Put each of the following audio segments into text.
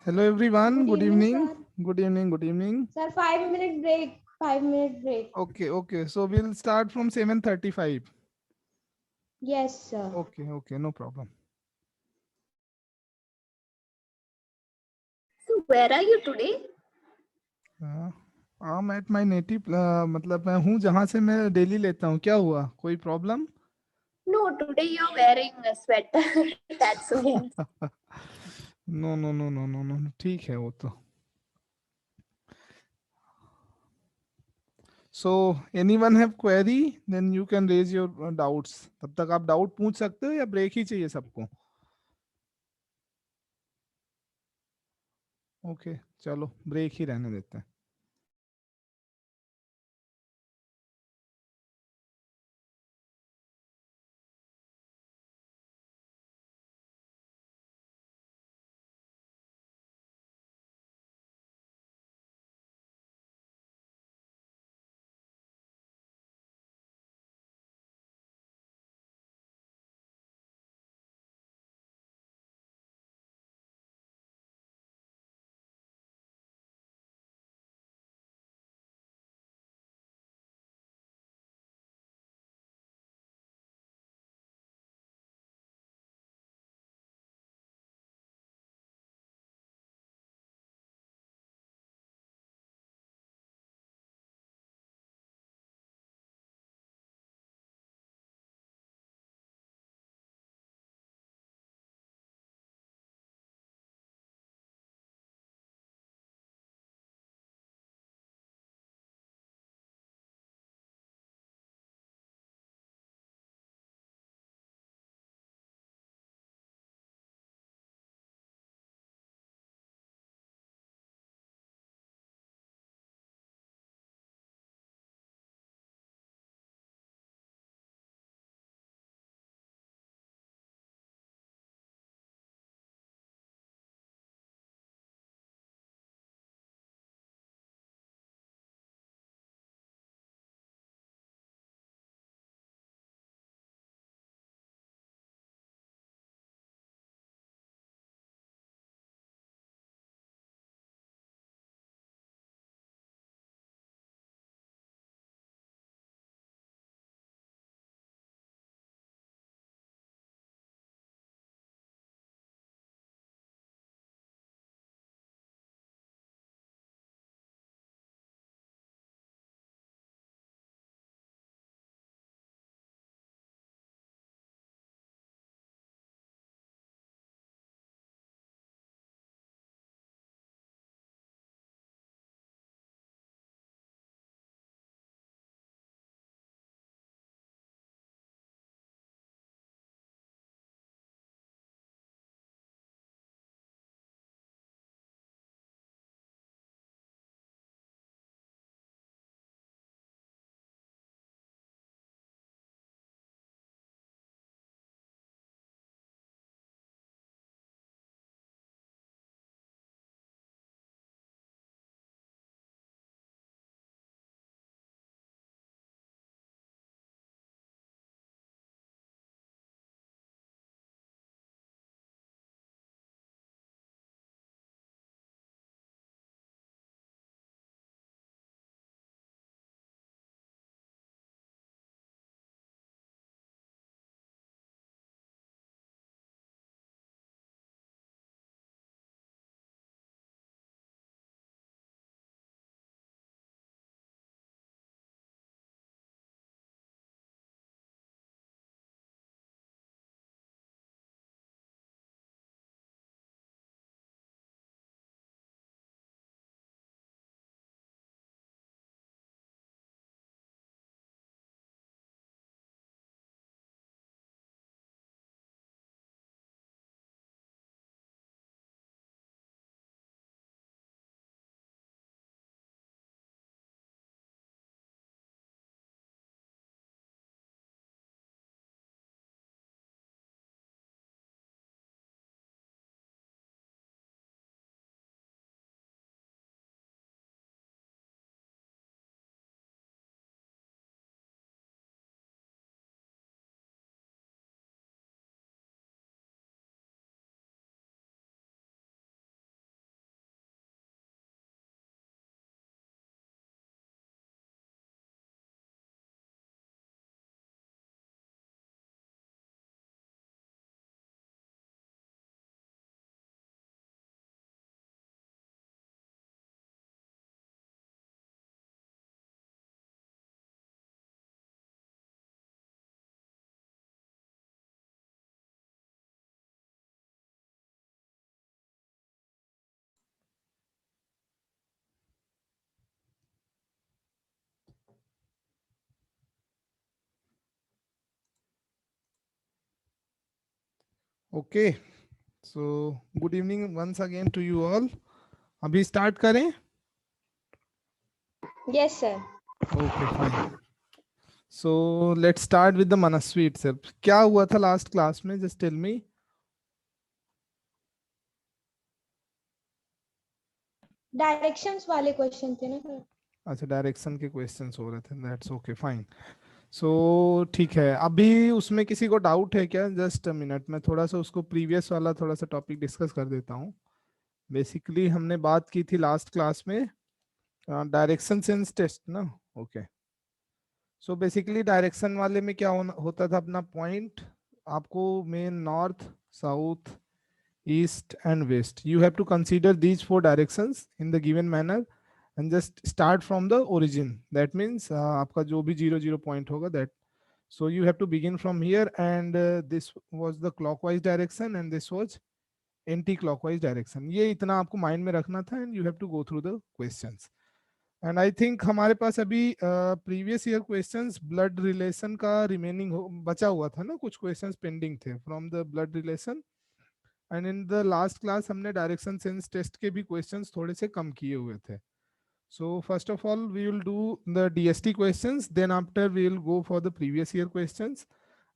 Hello everyone. Good Good evening, evening. sir. Good evening. Good evening. Sir, 5 minute break. 5 minute break. Okay. Okay. So we'll start from 7:35. Yes, sir. Okay. Okay. No problem. So where are you today? I'm at my native. मतलब मैं हूँ जहाँ से मैं daily लेता हूँ. क्या हुआ? कोई problem? No, today you're wearing a sweater. That's why. No no no no no no. ठीक है वो तो. So anyone have query? Then you can raise your doubts. तब तक आप डाउट पूछ सकते हो या ब्रेक ही चाहिए सबको? ओके. चलो ब्रेक ही रहने देते हैं. Okay, so good evening once again to you all. अभी स्टार्ट करें. Yes, sir. Okay fine. So let's start with the Manasvi itself. क्या हुआ था लास्ट क्लास में? Just tell me. Directions वाले क्वेश्चन थे ना सर? अच्छा, डायरेक्शन के क्वेश्चंस हो रहे थे. That's okay fine. सो ठीक है. अभी उसमें किसी को डाउट है क्या? जस्ट अ मिनट, मैं थोड़ा सा उसको प्रीवियस वाला थोड़ा सा टॉपिक डिस्कस कर देता हूँ. बेसिकली हमने बात की थी लास्ट क्लास में डायरेक्शन सेंस टेस्ट ना. ओके. सो बेसिकली डायरेक्शन वाले में क्या होता था? अपना पॉइंट आपको main north, south, east and west, you have to consider these four directions in the given manner and just start from the origin. That means आपका जो भी 0 0 point होगा that, so you have to begin from here and this was the clockwise direction and this was anti clockwise direction. ये इतना आपको mind में रखना था and you have to go through the questions. And I think हमारे पास अभी previous year questions blood relation का रिमेनिंग बचा हुआ था ना. कुछ क्वेश्चंस पेंडिंग थे from the blood relation. And in the last class हमने डायरेक्शन सेंस टेस्ट के भी क्वेश्चंस थोड़े से कम किए हुए थे. So first of all we will do the DST questions, then after we will go for the previous year questions.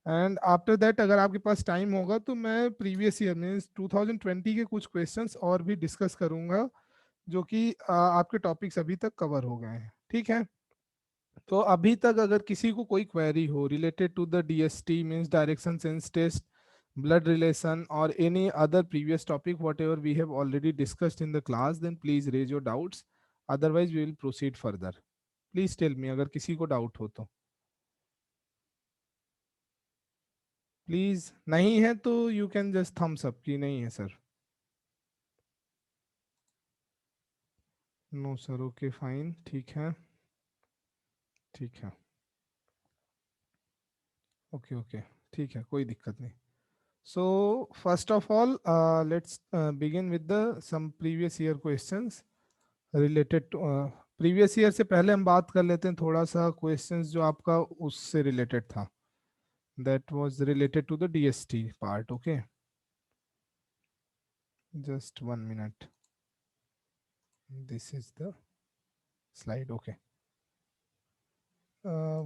And after that अगर आपके पास टाइम होगा तो मैं प्रीवियस ईयर मींस 2020 के कुछ क्वेश्चंस और भी डिस्कस करूंगा जो कि आपके टॉपिक्स अभी तक कवर हो गए हैं. ठीक है. तो अभी तक अगर किसी को कोई क्वेरी हो related to the DST means direction sense test, blood relation or any other previous topic whatever we have already discussed in the class, then please raise your doubts, otherwise we will proceed further. Please tell me अगर किसी को doubt हो तो. Please नहीं है तो you can just thumbs up कि नहीं है sir. No sir. Okay fine. ठीक है. ठीक है. Okay okay. ठीक है, कोई दिक्कत नहीं. So first of all, let's begin with the some previous year questions related to previous year से पहले हम बात कर लेते हैं थोड़ा सा questions जो आपका उससे related था. That was related to the DST part. Okay. Just 1 minute. This is the slide. Okay.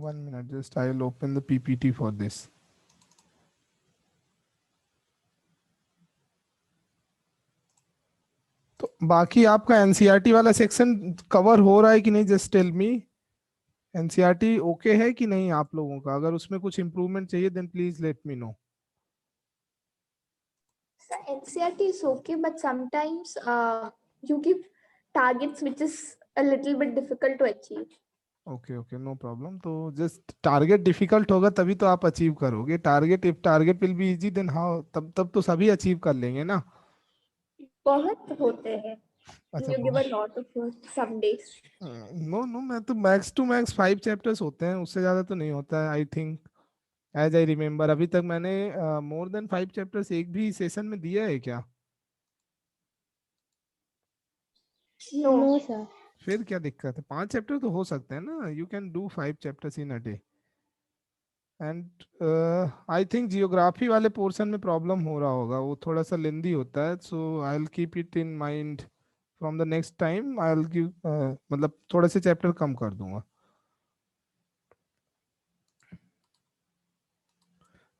1 minute. Just I will open the PPT for this. तो बाकी आपका एनसीईआरटी वाला सेक्शन कवर हो रहा है कि नहीं? Just tell me. NCERT okay है कि नहीं आप लोगों का? अगर उसमें कुछ इम्प्रूवमेंट चाहिए then please let me know. So NCERT is okay, but sometimes you give targets which is a little bit difficult to achieve. Okay okay, no problem. तो जस्ट टारगेट डिफिकल्ट होगा तभी तो आप अचीव करोगे. Target if target will be easy then how, तब तो सभी achieve कर लेंगे ना. बहुत होते हैं. अच्छा. You give a lot of work some days. No no, मैं तो मैक्स टू मैक्स 5 चैप्टर्स होते हैं, उससे ज्यादा तो नहीं होता है. I think as I remember अभी तक मैंने मोर देन 5 चैप्टर्स एक भी सेशन में दिया है क्या? No. No, sir. फिर क्या दिक्कत है? 5 चैप्टर तो हो सकते हैं ना. You can do 5 chapters in a day. And I think geography वाले पोर्शन में प्रॉब्लम हो रहा होगा, वो थोड़ा सा लेंदी होता है. So I will keep it in mind from the next time. I will give मतलब थोड़े से चैप्टर कम कर दूंगा.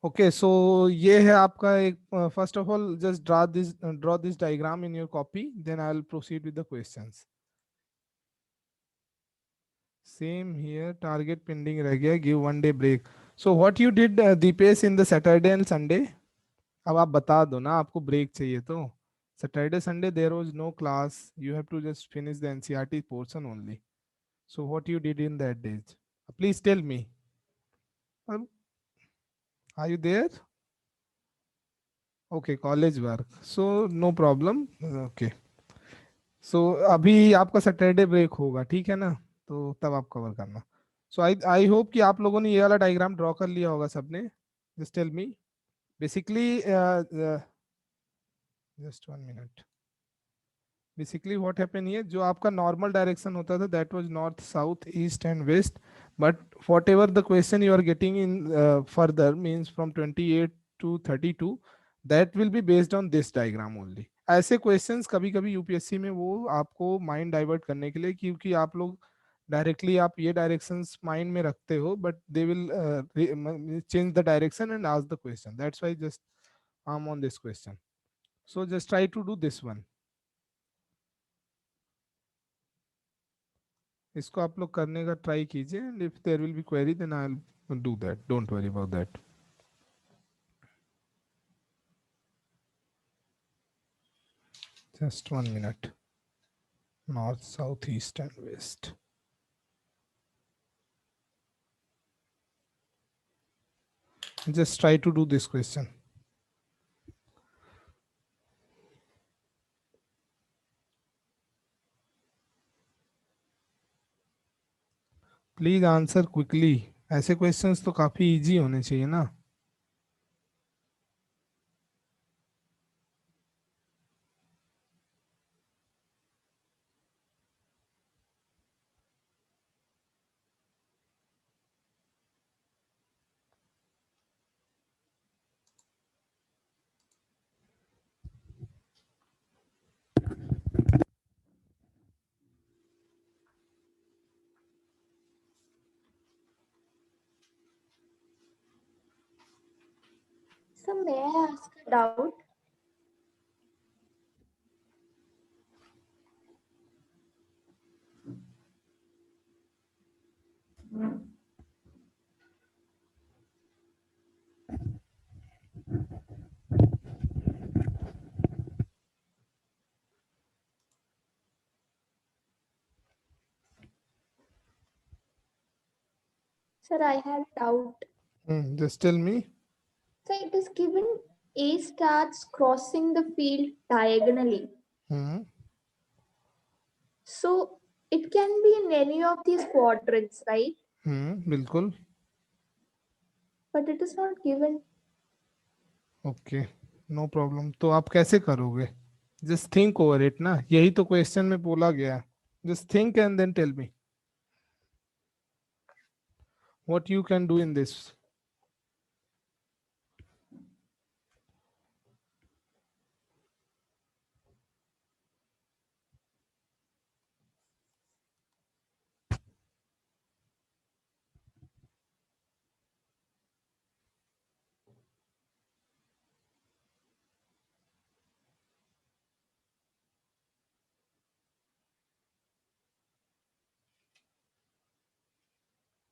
ओके. सो ये है आपका एक. First of all just draw this diagram in your copy, then I will proceed with the questions. Same here. Target pending रह गया. Give 1 day break. So what you did Deepesh in the Saturday and Sunday? अब आप बता दो ना, आपको break चाहिए तो. Saturday Sunday there was no class. You have to just finish the NCERT portion only. So what you did in that days? Please tell me. Are you there? Okay, college work. So no problem. Okay. So अभी आपका Saturday break होगा, ठीक है ना? तो तब आप cover करना. सो आई होप कि आप लोगों ने ये वाला डायग्राम ड्रॉ कर लिया होगा सबने. Just tell me. Basically just 1 minute. Basically what happen here, जो आपका नॉर्मल डायरेक्शन होता था that was north, south, east and west. But whatever the question you are getting in further means from 28 to 32, that will be based on this diagram only. ऐसे questions कभी कभी UPSC में वो आपको mind divert करने के लिए, क्योंकि आप लोग डायरेक्टली आप ये डायरेक्शंस माइंड में रखते हो, but they will change the direction and ask the question, that's why just I am on this question. So just try to do this one. इसको आप लोग करने का ट्राई कीजिए, and if there will be query then I will do that, don't worry about that. Just 1 minute. North, south, east, and west. Just try to do this question. Please answer quickly. ऐसे questions तो काफी easy होने चाहिए ना। So may I ask a doubt? Sir, I have a doubt. Just tell me. So it is given A starts crossing the field diagonally. So it can be in any of these quadrants, right? बिल्कुल. But it is not given. Okay, no problem. तो आप कैसे करोगे? Just think over it ना, यही तो question में बोला गया है. Just think and then tell me what you can do in this.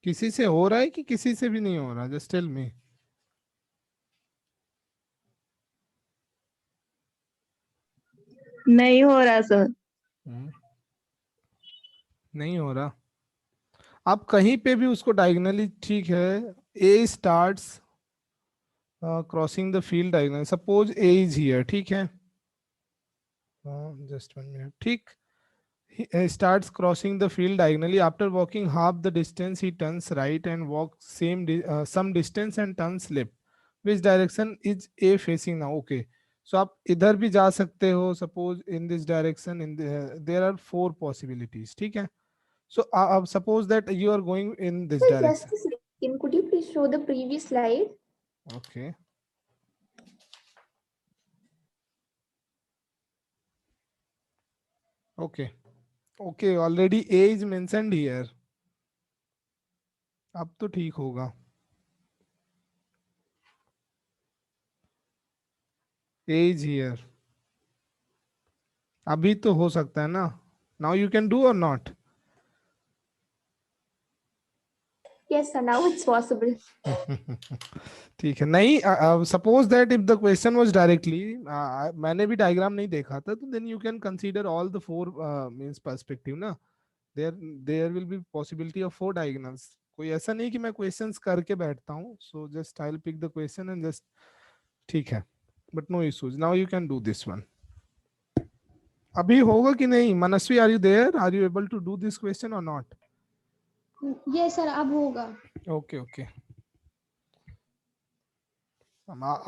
किसी से हो रहा है कि किसी से भी नहीं हो रहा? Just tell me. नहीं हो रहा सर। नहीं हो रहा। आप कहीं पे भी उसको डायगोनली, ठीक है, A starts crossing the field diagonal, suppose A is here, ठीक है, जस्ट 1 मिनट, ठीक, starts crossing the field diagonally. After walking half the distance he turns right and walks some distance and turns left. Which direction is A facing now? Okay, so आप इधर भी जा सकते हो, suppose in this direction, there are 4 possibilities, ठीक है. So suppose that you are going in this Sir, direction. just a second. Could you please show the previous slide? Okay. Okay. Okay, already A is mentioned here. अब तो ठीक होगा. A is here. अभी तो हो सकता है ना. Now you can do or not? Yes, sir. Now it's possible. ठीक है. नहीं, suppose that if the question was directly, मैंने भी डायग्राम नहीं देखा था, तो then you can consider all the 4 means perspective ना. There there will be possibility of 4 diagonals. कोई ऐसा नहीं कि मैं क्वेश्चंस करके बैठता हूँ. So just I will pick the question and just, ठीक है, but no issues. Now you can do this one. अभी होगा कि नहीं? मनस्वी, are you there? Are you able to do this question और नॉट? यस सर, अब होगा. Okay okay.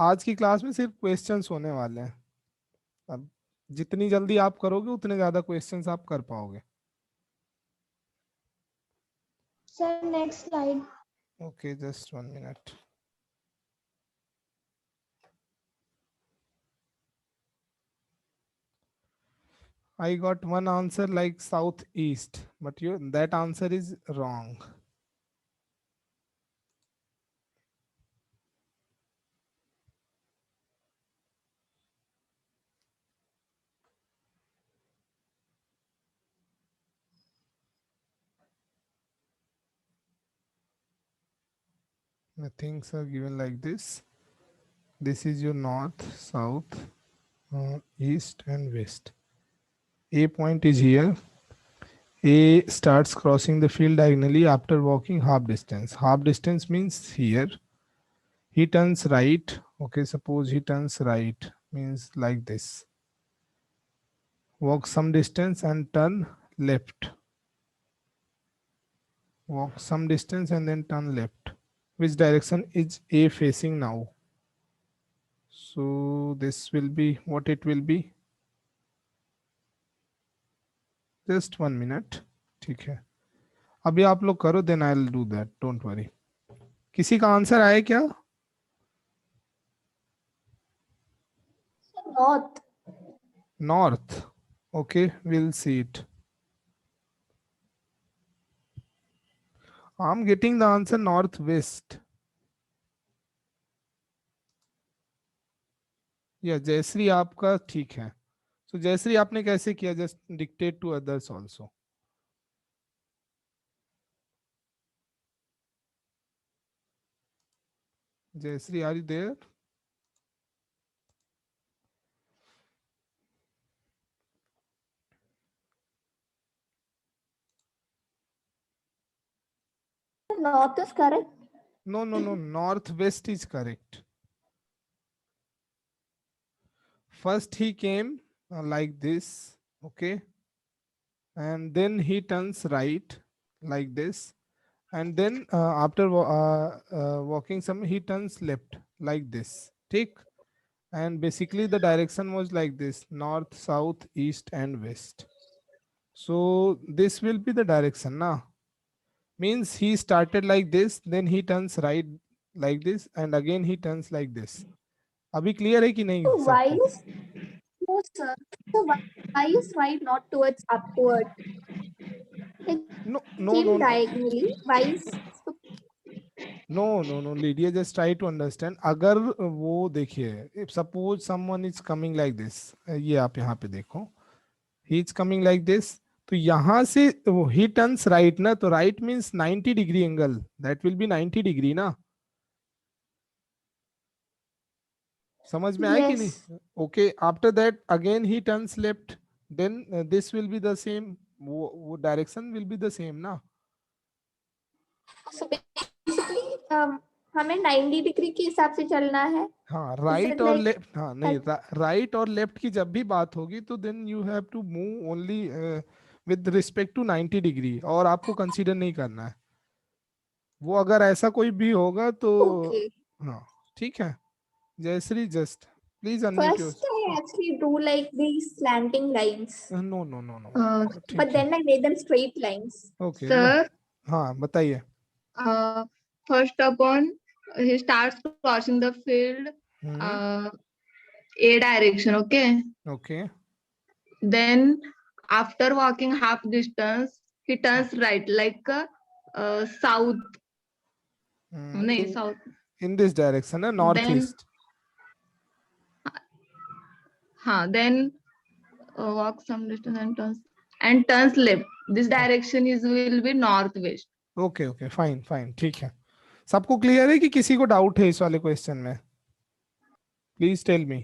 आज की क्लास में सिर्फ क्वेश्चंस होने वाले हैं. अब जितनी जल्दी आप करोगे उतने ज्यादा क्वेश्चंस आप कर पाओगे. Sir next slide. Okay, just 1 minute. I got one answer like southeast, but that answer is wrong. The things are given like this. This is your north, south, east, and west. A point is here. A starts crossing the field diagonally after walking half distance. Half distance means here. He turns right. Okay, suppose he turns right, means like this. Walk some distance and turn left. Walk some distance and then turn left. Which direction is A facing now? So this will be what it will be. Just 1 minute. ठीक है, अभी आप लोग करो, then I'll do that. Don't worry. किसी का answer आए क्या? North. North. Okay, we'll see it. I'm getting the answer northwest. या जयश्री आपका ठीक है. So जयश्री आपने कैसे किया? Just dictate to others also. Jayashree, are you there? North is correct. No, no, no. Northwest is correct. First he came like this, okay, and then he turns right like this, and then after walking some, he turns left like this. Take, and basically the direction was like this: north, south, east, and west. So this will be the direction now. Means he started like this, then he turns right like this, and again he turns like this. अभी clear है कि नहीं So why सबको? is no, sir? So why is right not towards upward? It No, no, came no, no. diagonally. Why is so No, no, no, Lydia, just try to understand. अगर वो देखिए, if suppose someone is coming like this, ये आप यहाँ पे देखो, he is coming like this, तो यहाँ से he turns right ना, तो right means 90 degree angle, that will be 90 degree ना. समझ में आया कि नहीं? yes? Okay, after that again he turns left, then this will be the same, वो direction will be the same ना. So basically, हमें 90 डिग्री के हिसाब से चलना है. हाँ, Is राइट it और like लेफ्ट, हाँ नहीं, राइट और लेफ्ट की जब भी बात होगी तो then you have to move only with respect to 90 degree, और आपको कंसीडर नहीं करना है वो, अगर ऐसा कोई भी होगा तो. okay? हाँ, ठीक है. Jayashree, just please unmute your. First, I actually drew like these slanting lines, no no no no, but ठीक है. then I made them straight lines. Okay, Sir, हाँ बताइए. first upon he starts crossing the field, uh, A direction, okay? Okay. Then after walking half distance, he turns right, like south, no, south. In this direction है, north Then, east. then walk some distance and turns left. This direction is will be northwest. Okay okay, fine fine, ठीक है. सबको clear है कि किसी को doubt है इस वाले क्वेश्चन में? Please tell me.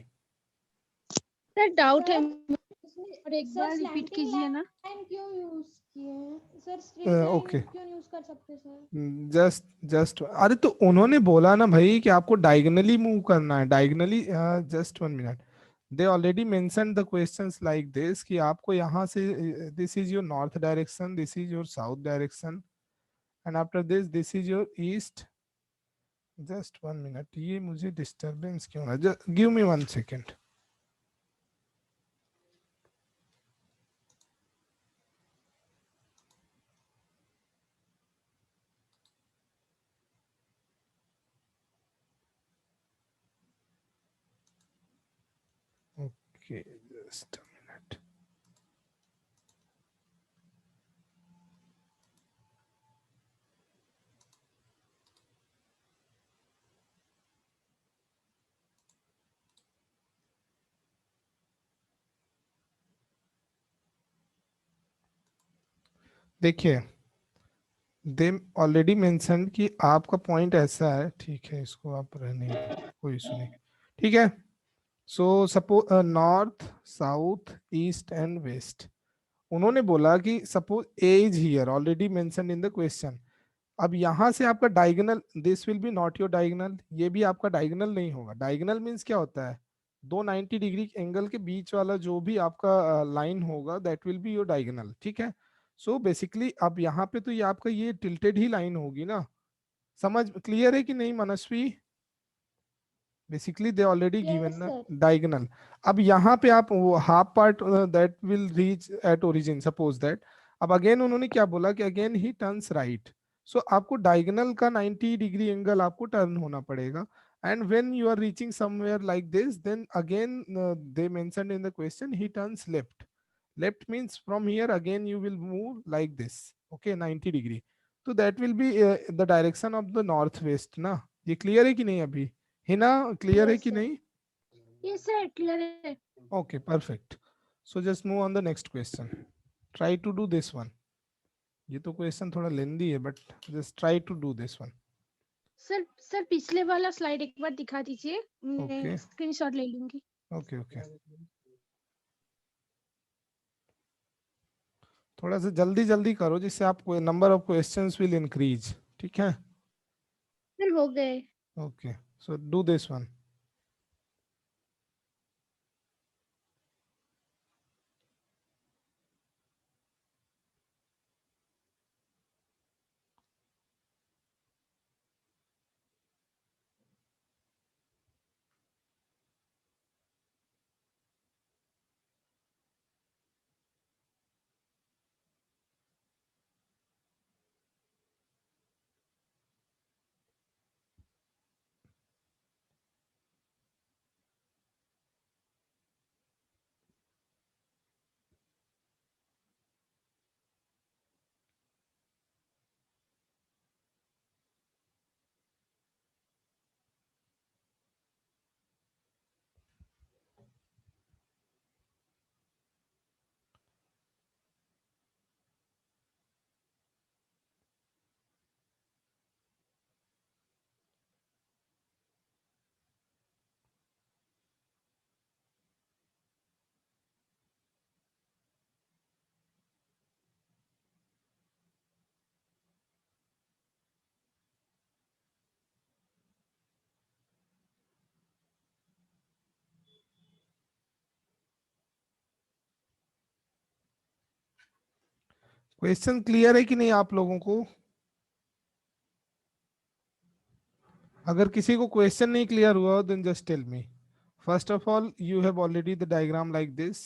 Sir doubt है और एक बार रिपीट कीजिए ना. लाइन क्यों यूज किए सर? स्ट्रेट लाइन ओके, क्यों यूज कर सकते सर? जस्ट अरे तो उन्होंने बोला ना भाई कि आपको डायगनली मूव करना है, diagonally. Just 1 minute. They already mention the questions like this कि आपको यहाँ से, this is your north direction, this is your south direction, and after this is your east. Just 1 minute, ये मुझे डिस्टरबेंस क्यों है? Give me 1 second. Okay, just a minute. देखिए they already mention कि आपका पॉइंट ऐसा है, ठीक है इसको आप रहने दो, कोई इशू नहीं, ठीक है। So suppose north south east and west, उन्होंने बोला कि suppose A is here already mention in the question. अब यहां से आपका diagonal, this will be not your diagonal, ये भी आपका डायगोनल नहीं होगा। डायगोनल मींस क्या होता है, दो 90 डिग्री एंगल के बीच वाला जो भी आपका लाइन होगा that will be your diagonal, ठीक है। सो बेसिकली अब यहाँ पे तो ये आपका ये टिल्टेड ही लाइन होगी ना, समझ क्लियर है कि नहीं Manasvi? Basically they already given Yes, ना sir. डायगोनल। अब यहाँ पे आप वो half part that will reach at origin, suppose that. अब अगेन उन्होंने क्या बोला कि again he turns right, so आपको डायगोनल का 90 डिग्री एंगल आपको टर्न होना पड़ेगा। And when you are reaching somewhere like this, then again they mentioned in the question he turns left. Left means from here again you will move like this, okay 90 degree. तो that will be the direction of the north west ना। ये clear है कि नहीं अभी? Hina clear है Yes, कि sir. नहीं? Yes, sir. Clear. Okay, perfect. So just move on the next question. Try to do this one. ये तो क्वेश्चन थोड़ा लेंदी है but just try to do this one. Sir पिछले वाला स्लाइड एक बार दिखा दीजिए, Okay. मैं स्क्रीनशॉट ले लूंगी। ओके ओके, थोड़ा सा जल्दी जल्दी करो जिससे आप number of questions will increase, ठीक है। सर हो गए। Okay, so do this one. Question clear है कि नहीं आप लोगों को? अगर किसी को क्वेश्चन नहीं क्लियर हुआ then just tell me. First of all you have already the diagram like this.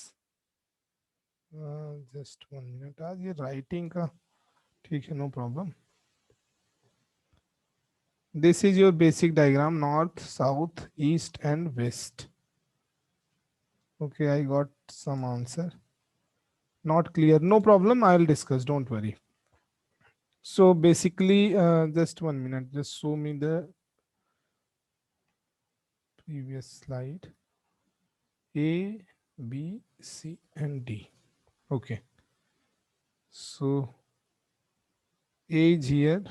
Just 1 minute, आज ये राइटिंग का ठीक है, no problem. This is your basic diagram, north, south, east and west. Okay, I got some answer. Not clear, no problem, I will discuss, don't worry. So basically, just 1 minute, just show me the previous slide. A, B, C and D. Okay. So A is here,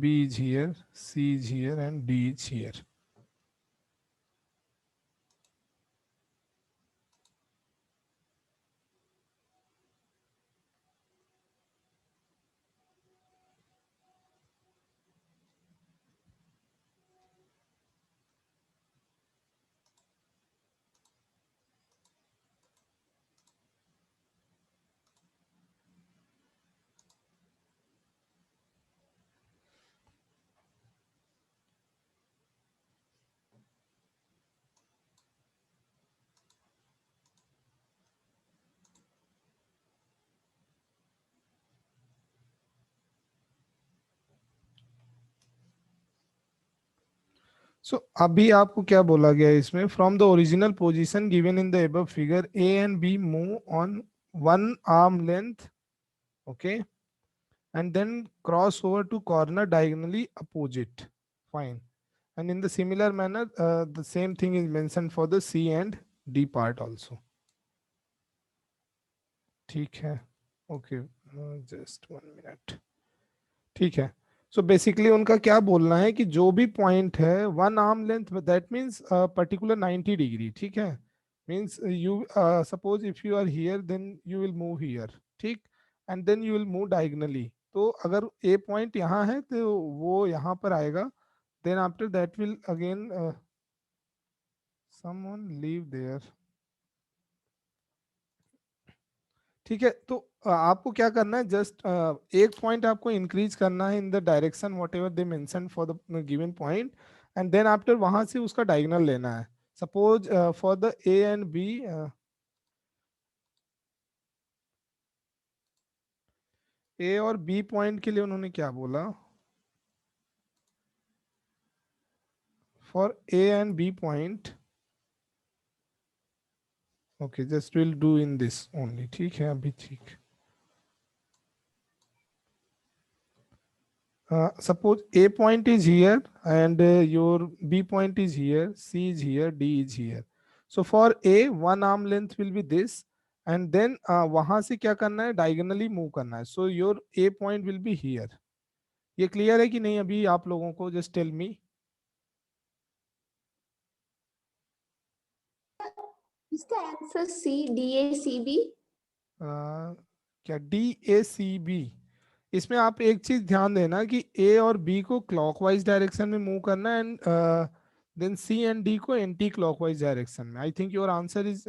B is here, C is here and D is here. So अभी आपको क्या बोला गया है इसमें, from the original position given in the above figure A and B move on 1 arm length, okay, and then cross over to corner diagonally opposite, fine. And in the similar manner the same thing is mentioned for the C and D part also, ठीक है। Okay just 1 minute. ठीक है, so basically उनका क्या बोलना है कि जो भी पॉइंट है 1 arm length, that means particular 90 degree, ठीक है, means you suppose if you are here then you will move here, ठीक, and then you will move diagonally. तो अगर ए पॉइंट यहाँ है तो वो यहाँ पर आएगा, then after that will again someone leave there. ठीक है, तो आपको क्या करना है, जस्ट एक पॉइंट आपको इंक्रीज करना है in the direction whatever they mention for the given point, and then after वहां से उसका डायगोनल लेना है। Suppose for the A and B, A और बी पॉइंट के लिए उन्होंने क्या बोला, for A and B point, okay just will do in this only, ठीक है अभी, ठीक। Suppose A point is here and your B point is here, C is here, D is here. So for A, 1 arm length will be this, and then वहां से क्या करना है, diagonally move करना है. So your A point will be here. ये clear है कि नहीं अभी आप लोगों को? Just tell me. Is the answer C, DACB? क्या DACB? इसमें आप एक चीज ध्यान देना कि A और B को क्लॉकवाइज डायरेक्शन में मूव करना है, एंड देन C एंड D को एंटी क्लॉकवाइज डायरेक्शन में। I think your answer is,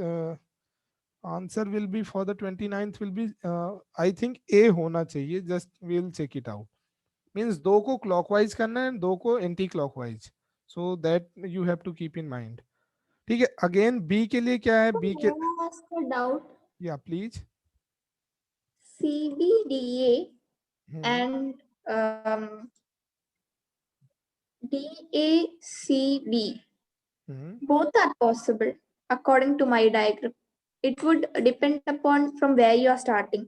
answer will be for the 29th will be, I think A होना चाहिए, just will check it out. Means दो को क्लॉकवाइज करना है, दो को anti clockwise, so that you have to keep in mind. ठीक है, अगेन B के लिए क्या है, B के, May I ask a doubt? या please. CBDA and DACB, both are possible according to my diagram. It would depend upon from where you are starting.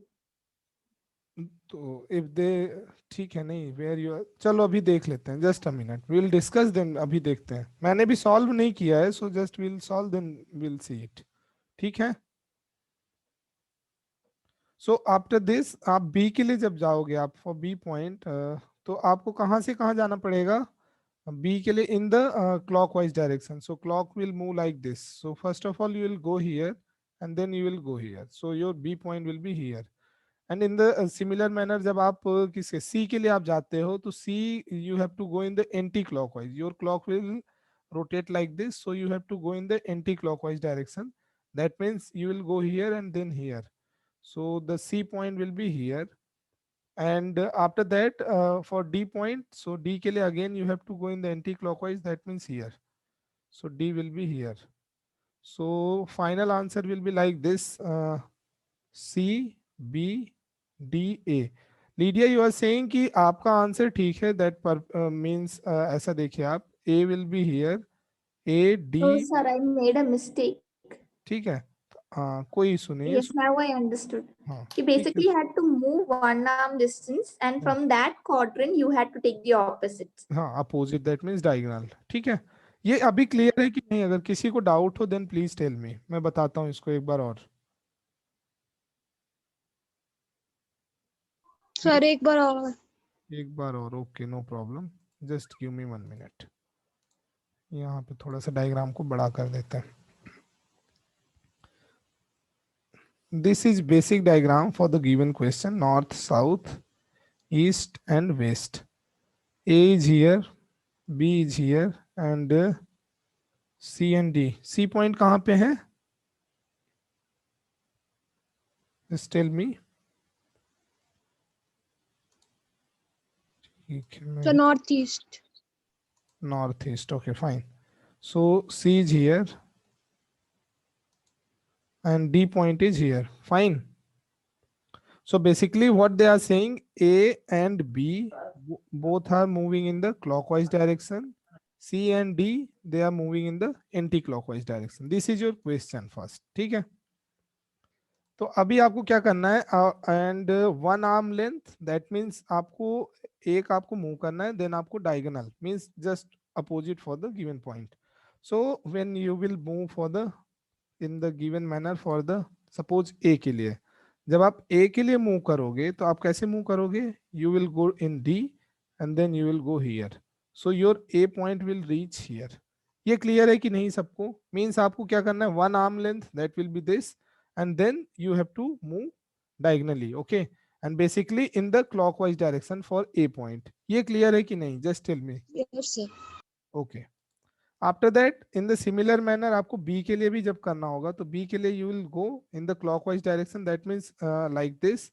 तो if they, ठीक है, नहीं वेयर यू, चलो अभी देख लेते हैं, just a minute, we will discuss them, अभी देखते हैं, मैंने भी सॉल्व नहीं किया है, so just will solve then will see it. ठीक है, सो आफ्टर दिस आप बी के लिए जब जाओगे, आप फॉर बी पॉइंट, तो आपको कहाँ से कहाँ जाना पड़ेगा बी के लिए, in the clockwise direction. So clock will move like this, so first of all you will go here and then you will go here, so your B point will be here. And in the similar manner जब आप किसके सी के लिए आप जाते हो, तो see you have to go in the anti clockwise, your clock will rotate like this, so you have to go in the anti-clockwise direction. That means you will go here and then here, so the C point will be here, and after that for D point, so D के लिए again you have to go in the anti-clockwise, that means here, so D will be here. So final answer will be like this, C B D A. Lydia you are saying कि आपका answer ठीक है, that पर means ऐसा देखिए आप, A will be here, A D, Oh, sir, I made a mistake. ठीक है, कोई इशू नहीं है। Yes, now I understood. हाँ, You ठीक है, basically had to move 1 arm distance, and from that quadrant you had to take the opposite. हाँ opposite, that means diagonal. ठीक है, ये अभी क्लियर है कि नहीं? अगर किसी को डाउट हो देन प्लीज टेल मी, मैं बताता हूँ इसको एक बार और। सर एक बार और। एक बार और, okay no problem, just give me 1 minute, यहाँ पे थोड़ा सा डायग्राम को बड़ा कर देते हैं। This is basic diagram for the given question, north, south, east and west. A is here, B is here and C and D. C point कहाँ पे है? Just tell me. तो north east. Northeast, okay fine. So C is here and D point is here, fine. So basically what they are saying, A and B both are moving in the clockwise direction, C and D they are moving in the anti-clockwise direction. This is your question first, ठीक है? तो अभी आपको क्या करना है, and 1 arm length, that means आपको एक आपको मूव करना है, देन आपको diagonal means just opposite for the given point. So when you will move for the in the given manner for the suppose A के लिए, जब आप ए के लिए मूव करोगे तो आप कैसे मूव करोगे, you will go in D and then you will go here, so your A point will reach here. ये क्लियर है कि नहीं सबको? मीन्स आपको क्या करना है, one arm length that will be this and then you have to move diagonally, okay, and basically in the clockwise direction for A point. ये क्लियर है कि नहीं, just tell me. Yes, sir. Okay, after that in the similar manner आपको B के लिए भी जब करना होगा तो बी के लिए you will go in the clockwise direction, that means like this,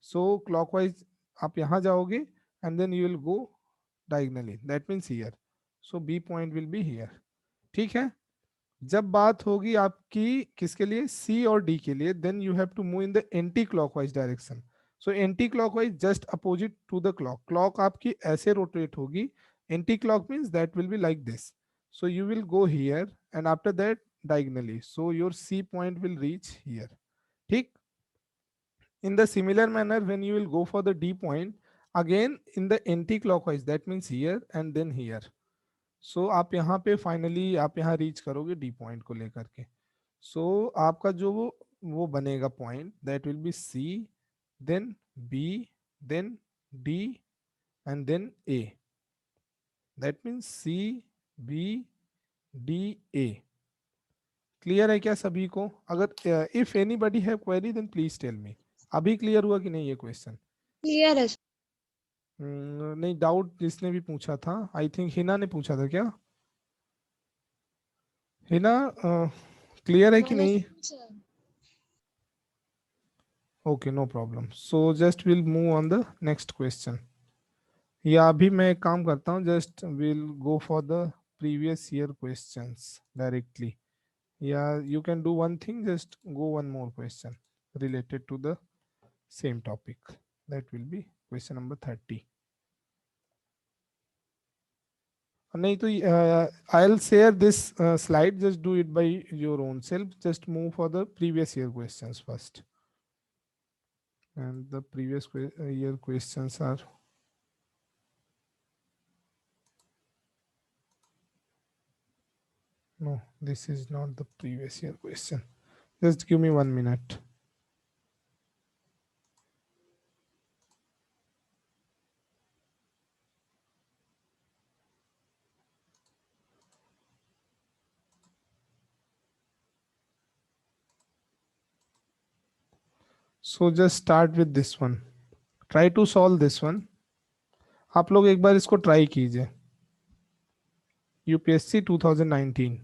so clockwise आप यहाँ जाओगे and then you will go diagonally, that means here, so B point will be here. ठीक है, जब बात होगी आपकी किसके लिए, सी और डी के लिए, then you have to move in the anti clockwise direction. So anti clockwise just opposite to the clock, clock आपकी ऐसे रोटेट होगी, anti clock means that will be like this, so you will go here and after that diagonally, so your C point will reach here. ठीक, in the similar manner when you will go for the D point again in the anti-clockwise, that means here and then here, so आप यहाँ पे finally आप यहाँ reach करोगे D point को लेकर के, so आपका जो वो बनेगा point that will be C, then B, then D and then A, that means C, B, D, A। Clear है क्या सभी को? अगर if anybody have query then please tell me. अभी क्लियर हुआ कि नहीं ये क्वेश्चन? Clear है sir. नहीं, डाउट जिसने भी पूछा था, आई थिंक हिना ने पूछा था क्या? हिना क्लियर है कि नहीं? Sir. Okay, no problem, so just will move on the next question. या अभी मैं एक काम करता हूँ, just will go for the previous year questions directly. Yeah, you can do one thing, just go one more question related to the same topic. That will be question number 30. नहीं तो I'll share this slide, just do it by your own self, just move for the previous year questions first. And the previous year questions are, no, this is not the previous year question. Just give me 1 minute. So just start with this one. Try to solve this one. आप लोग एक बार इसको try कीजिए। UPSC 2019।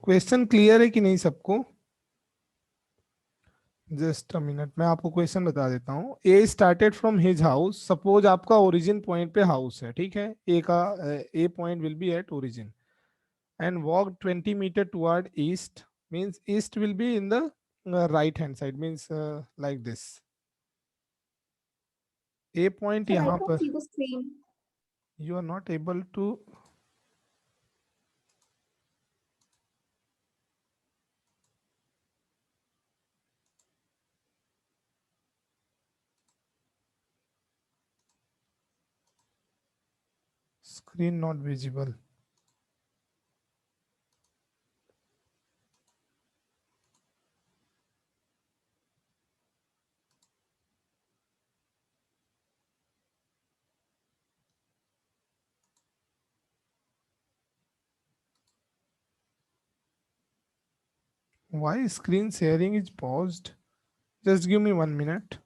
Question clear है कि नहीं सबको? Just a minute, मैं आपको क्वेश्चन बता देता हूँ। A started from his house, suppose आपका ओरिजिन पॉइंट पे हाउस है, ठीक है, ए का A point will be at origin and walk 20 metre toward east, means east will be in the right hand side, means like this. A point Sir, I यहाँ can पर, see the screen. You are not able to, screen not visible. Why screen sharing is paused? Just give me 1 minute.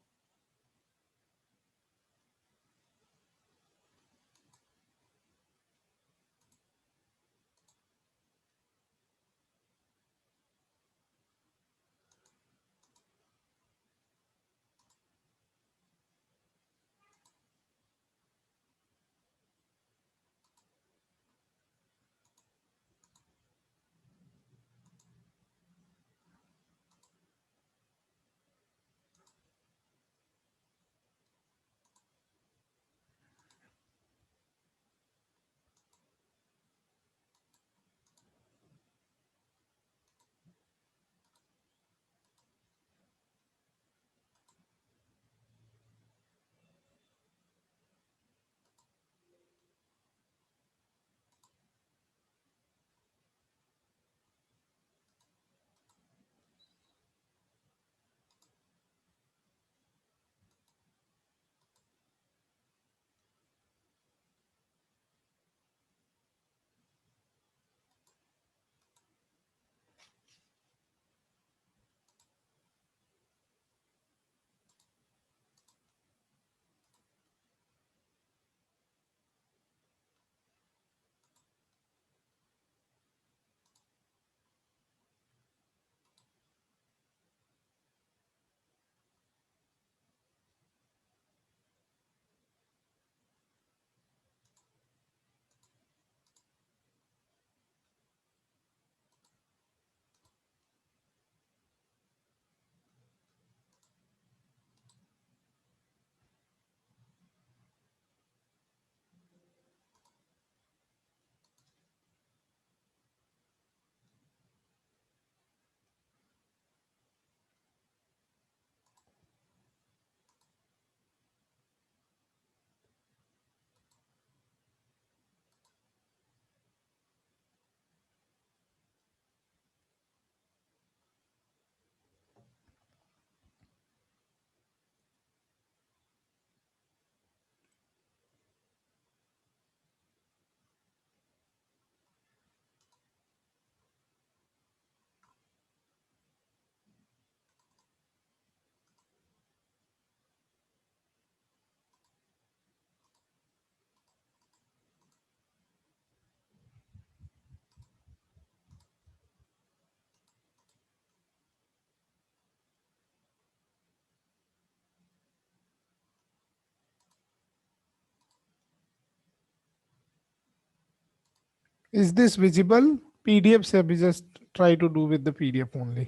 Is this visible? PDF से अभी just try to do with the PDF only.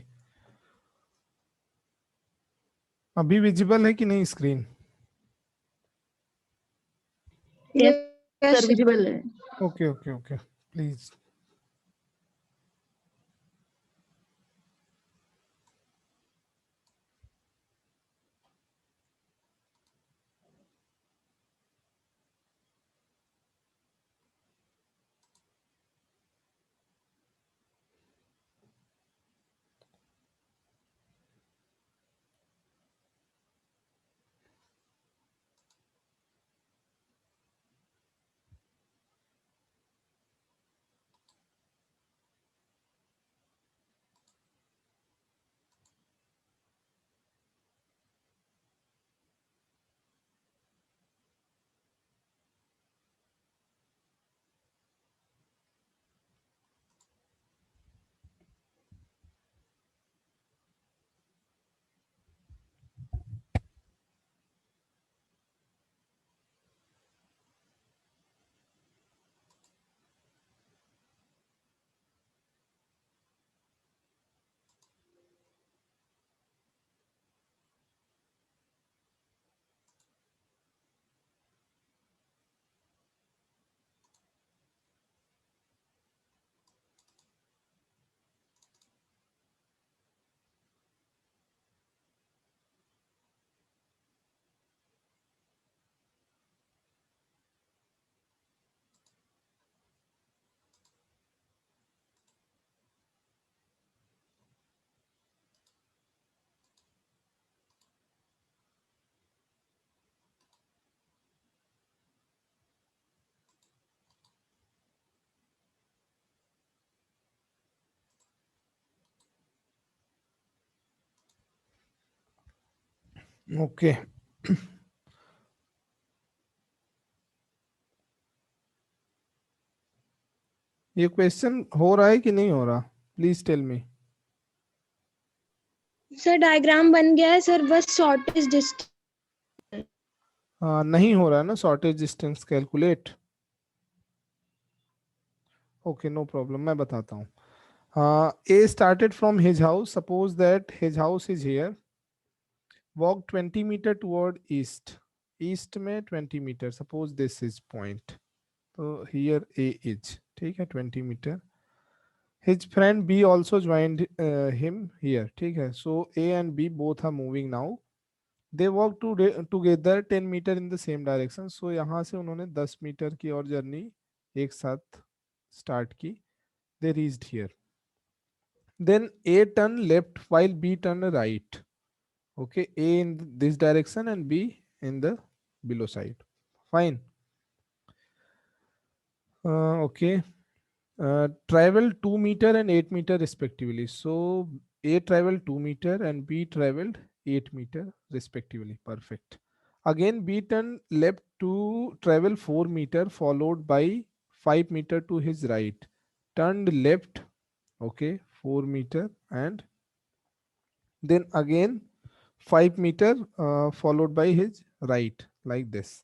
अभी visible है कि नहीं screen? Yes, Yes, sir, visible है. Okay, okay, okay. Please. Okay. ये question हो रहा है कि नहीं हो रहा? Please tell me. Sir diagram बन गया है सर, बस शॉर्टेज डिस्टेंस। नहीं हो रहा है ना shortest distance calculate. Okay, no problem, मैं बताता हूँ. A started from his house. Suppose that his house is here. Walk 20 meter toward east. East में 20 meter. Suppose this is point. So here A is. ठीक है, 20 meter. His friend B also joined him here. ठीक है. So A and B both are moving now. They walk together 10 meter in the same direction. So यहाँ से उन्होंने 10 metre की और journey एक साथ स्टार्ट की. They reached here. Then A turn left while B turn right. Okay, A in this direction and B in the below side. Fine. Okay. Travel 2 meter and 8 meter respectively. So A traveled 2 meter and B traveled 8 meter respectively. Perfect. Again, B turned left to travel 4 meter followed by 5 meter to his right. Turned left, okay, 4 meter and then again 5 meter followed by his right like this.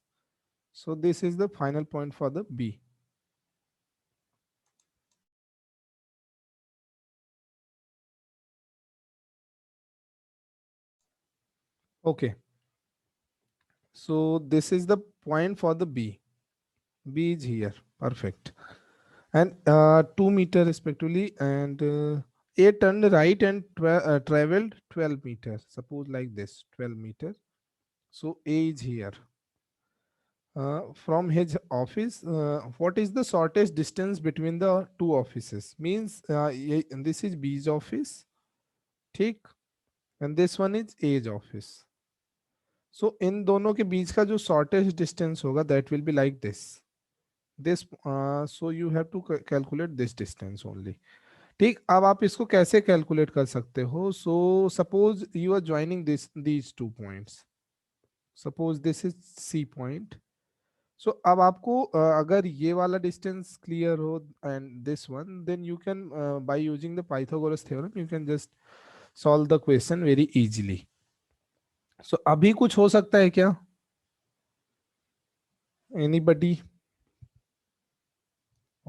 So this is the final point for the B. Okay. So this is the point for the B. B is here. Perfect. And 2 meter respectively, and A turned right and traveled 12 meters. Suppose like this, 12 meter. So A is here. From his office, what is the shortest distance between the two offices? Means and this is B's office, ठीक, and this one is A's office. So इन दोनों के बीच का जो shortest distance होगा, that will be like this. This so you have to calculate this distance only. ठीक, अब आप इसको कैसे कैलकुलेट कर सकते हो? So suppose you are joining these 2 points. Suppose this is C point. So अब आपको अगर ये वाला डिस्टेंस क्लियर हो and this one, then you can by using the Pythagoras theorem you can just solve the question very easily. So अभी कुछ हो सकता है क्या? Anybody?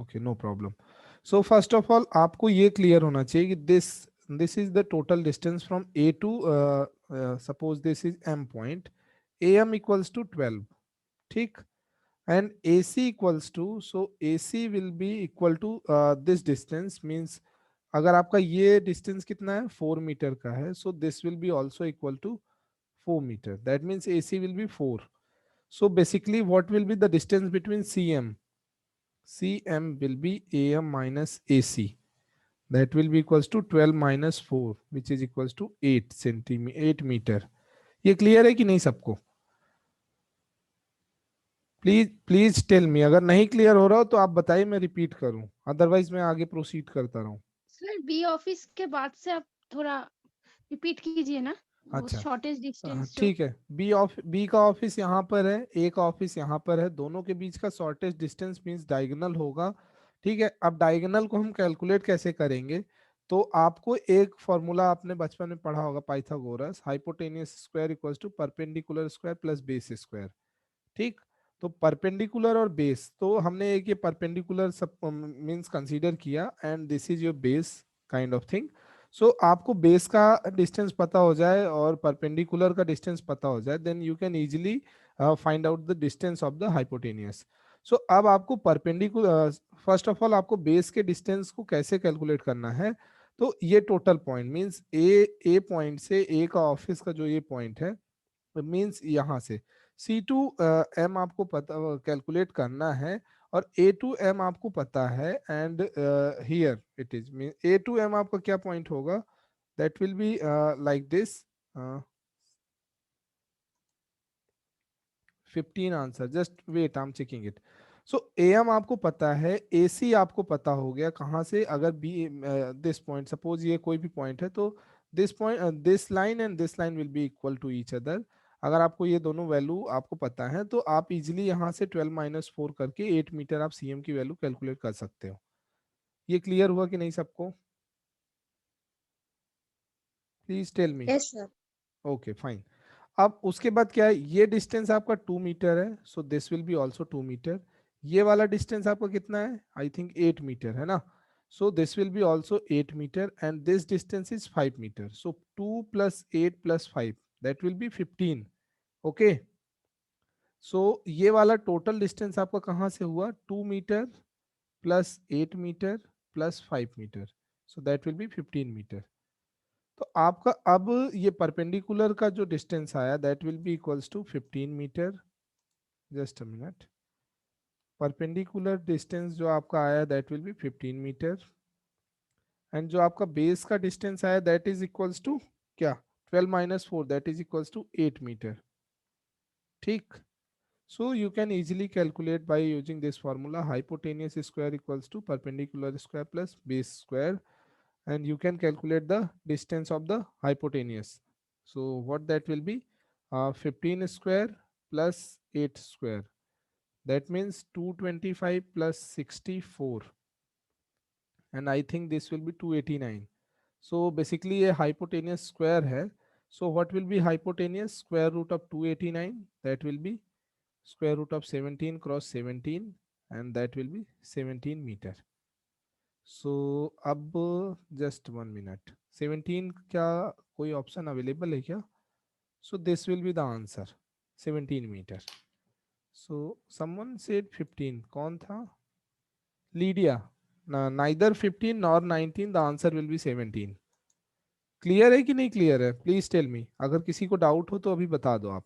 Okay, no problem. So first of all आपको ये क्लियर होना चाहिए कि this is the total distance from A to, suppose this is M point, A M equals to 12. ठीक. And A C equals to, so A C will be equal to this distance, means अगर आपका ये distance कितना है 4 metre का है, so this will be also equal to 4 metre. That means A C will be 4. So basically what will be the distance between CM? CM will be AM minus AC. That will be equals to 12 minus 4, which is equals to 8 centimeter, 8 meter. ये clear है कि नहीं सबको? Please tell me, अगर नहीं clear हो रहा हो तो आप बताइए, मैं रिपीट करूं, अदरवाइज मैं आगे प्रोसीड करता रहूं. सर बी ऑफिस के बाद से आप थोड़ा रिपीट कीजिए ना, वो अच्छा. शॉर्टेज डिस्टेंस जो. ठीक है. बी का ऑफिस यहाँ पर है, ए का ऑफिस यहाँ पर है, दोनों के बीच का शॉर्टेस्ट डिस्टेंस मींस डायगोनल होगा. ठीक है. अब डायगोनल को हम कैलकुलेट कैसे करेंगे? तो आपको एक फॉर्मूला आपने बचपन में पढ़ा होगा, Pythagoras, hypotenuse square equals to perpendicular square plus base square. ठीक. तो परपेंडिकुलर और बेस, तो हमने एक ये परपेंडिकुलर सब मींस कंसीडर किया and this is your base kind of thing. So आपको बेस का डिस्टेंस पता हो जाए और परपेंडिकुलर का डिस्टेंस पता हो जाए, then you can easily find out the distance of the hypotenuse. So अब आपको परपेंडिकुलर, फर्स्ट ऑफ ऑल आपको बेस के डिस्टेंस को कैसे कैलकुलेट करना है? तो ये total point means A point से ए का ऑफिस का जो ये पॉइंट है, मींस यहाँ से C2M आपको पता कैलकुलेट करना है और A2M आपको पता है. And here it is mean A2M आपका क्या पॉइंट होगा? That will be like this. 15 answer, just wait, I am checking it. So AM आपको पता है, AC आपको पता हो गया कहाँ से, अगर बी दिस पॉइंट, सपोज ये कोई भी पॉइंट है, तो this point, this line and this line will be equal to each other. अगर आपको ये दोनों वैल्यू आपको पता है तो आप इजीली यहाँ से 12 माइनस 4 करके 8 मीटर आप CM की वैल्यू कैलकुलेट कर सकते हो. ये क्लियर हुआ कि नहीं सबको? Please tell me. Yes sir. Okay fine. अब उसके बाद क्या है, ये डिस्टेंस आपका 2 मीटर है, so this will be also 2 metre. ये वाला डिस्टेंस आपका कितना है? आई थिंक 8 मीटर है ना. So this will be also 8 metre and this distance is 5 metre. So 2 plus 8 plus 5, that will be 15. Okay. So ये वाला टोटल डिस्टेंस आपका कहाँ से हुआ? 2 metre plus 8 metre plus 5 metre, so that will be 15 metre. तो आपका अब ये परपेंडिकुलर का जो डिस्टेंस आया, that will be equals to 15 metre. Just a minute. Perpendicular distance जो आपका आया that will be 15 metre and जो आपका बेस का डिस्टेंस आया दैट इज इक्वल्स टू क्या? 12 minus 4, that is equals to 8 metre. ठीक. So you can easily calculate by using this formula, hypotenuse square equals to perpendicular square plus base square, and you can calculate the distance of the hypotenuse. So what that will be? 15 square plus 8 square. That means 225 plus 64. And I think this will be 289. So basically a hypotenuse square है. So what will be hypotenuse? Square root of 289. That will be square root of 17 cross 17 and that will be 17 meter. So अब just 1 minute, 17 क्या कोई option available है क्या? So this will be the answer, 17 meter. So someone said 15. कौन था? Lydia. Neither 15 nor 19, the answer will be 17. Clear है कि नहीं क्लियर है? Please tell me. अगर किसी को डाउट हो तो अभी बता दो आप.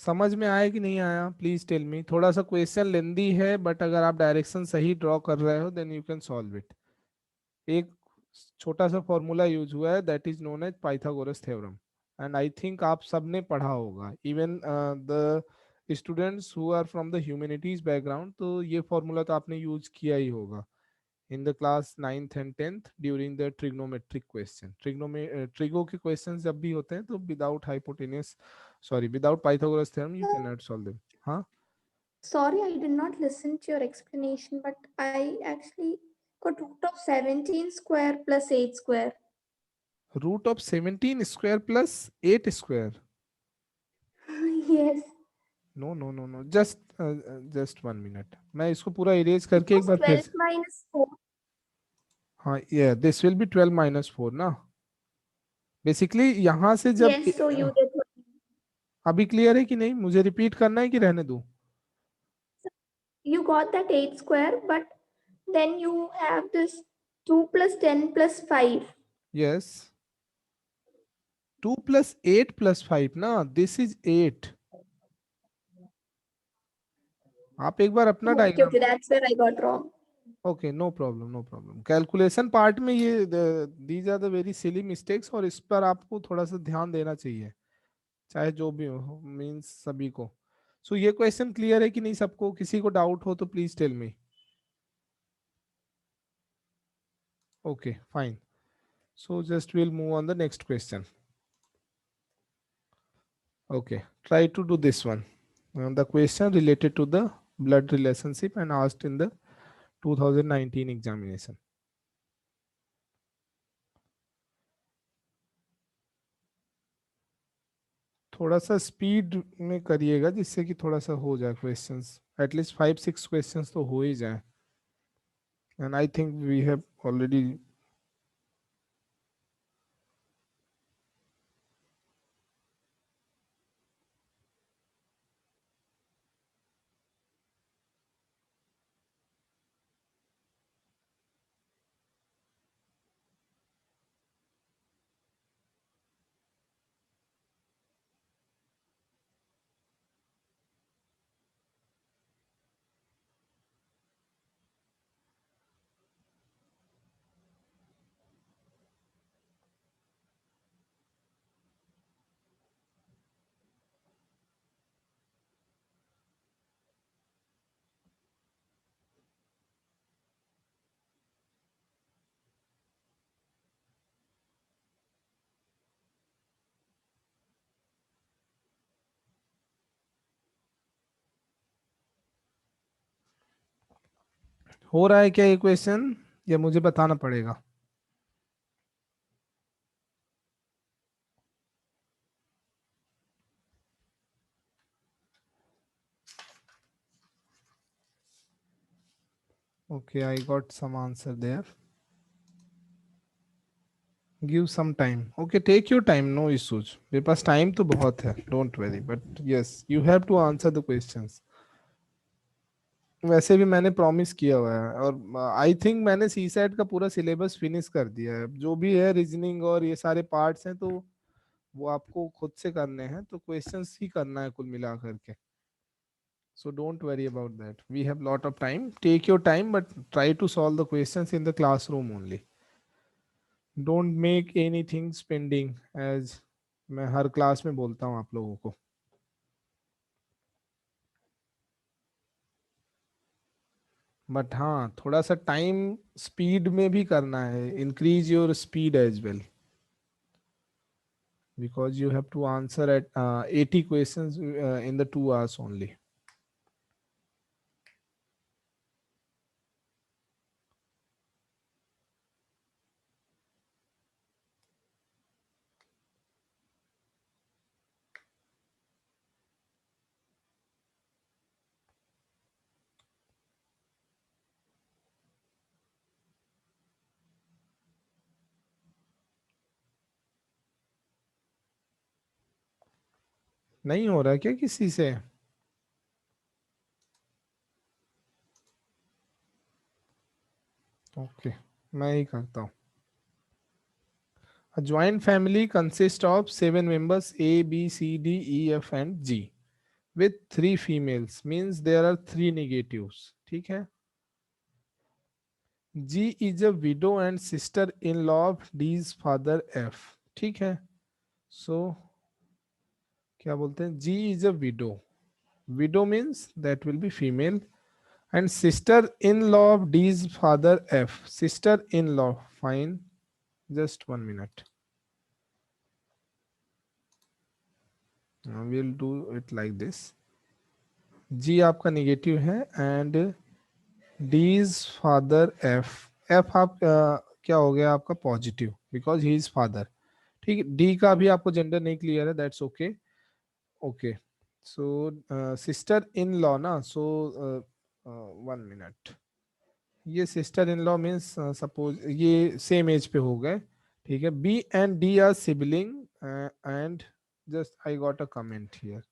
समझ में आया कि नहीं आया? Please tell me. थोड़ा सा क्वेश्चन लेंदी है बट अगर आप डायरेक्शन सही ड्रॉ कर रहे हो then you can solve it. एक छोटा सा फॉर्मूला यूज हुआ है that is known as Pythagoras theorem and I think आप सबने पढ़ा होगा, even the students who are from the humanities background, तो ये फॉर्मूला तो आपने यूज किया ही होगा in the class 9th and 10th during the trigonometric question. Trigo के questions जब भी होते हैं तो without Pythagoras theorem you cannot solve them. हाँ. Sorry, I did not listen to your explanation, but I actually got root of 17 square plus 8 square. Root of 17 square plus 8 square. Yes. No no no no, just 1 minute, मैं इसको पूरा erase करके एक Because बार फिर 12 minus 4. हाँ ये this will B 12 - 4 ना, basically यहाँ से जब Yes, so you get अभी क्लियर है कि नहीं, मुझे रिपीट करना है कि रहने दूं? you got that 8 square, but then you have this 2 plus 10 plus 5. Yes, 2 + 8 + 5 ना, दिस इज 8। आप एक बार अपना Okay, diagram, okay, that's where I got wrong. Okay no problem no problem, calculation part में ये these are the very silly mistakes, और इस पर आपको थोड़ा सा ध्यान देना चाहिए, चाहे जो भी हो, मींस सभी को। सो ये क्वेश्चन क्लियर है कि नहीं सबको? किसी को डाउट हो तो please tell me. Okay fine, so just will move on the next question. Okay, try to do this one. The question related to the blood relationship and asked in the 2019 examination. थोड़ा सा speed में करिएगा जिससे कि थोड़ा सा हो जाए क्वेश्चंस, एटलीस्ट 5-6 क्वेश्चंस तो हो ही जाए। And I think we have already, हो रहा है क्या ये क्वेश्चन, या मुझे बताना पड़ेगा? Okay, I got some answer there. Give some time. Okay, take your time, no issues. मेरे पास टाइम तो बहुत है, don't worry. But yes, you have to answer the questions. वैसे भी मैंने प्रॉमिस किया हुआ है, और आई थिंक मैंने सी सेट का पूरा सिलेबस फिनिश कर दिया है, जो भी है रीजनिंग और ये सारे पार्ट्स हैं, तो वो आपको खुद से करने हैं, तो क्वेश्चंस ही करना है कुल मिला करके। So don't worry about that. We have lot of time. Take your time, but try to solve the questions in the classroom only. Don't make anything pending, as मैं हर क्लास में बोलता हूँ आप लोगों को। बट हाँ, थोड़ा सा टाइम स्पीड में भी करना है, increase your speed as well, because you have to answer at 80 questions in the 2 hours only. नहीं हो रहा क्या किसी से? ओके, मैं ही करता हूँ। A joint family consists of 7 members A, B, C, D, E, F and G with 3 females, means there are 3 negatives. ठीक है? G is a widow and sister-in-law of D's father F. ठीक है? So क्या बोलते हैं? G is a widow. Widow means that will be female, and sister-in-law of D's father F. Sister-in-law, fine. Just 1 minute. We'll do it like this. G आपका negative है and D's father F. F आप क्या हो गया आपका positive, because he is father. ठीक है, D का भी आपको जेंडर नहीं क्लियर है, that's okay. Okay, so sister in law ना, सो 1 मिनट, ये sister in law means suppose ये सेम एज पे हो गए, ठीक है. B and D are sibling and just I got a comment here.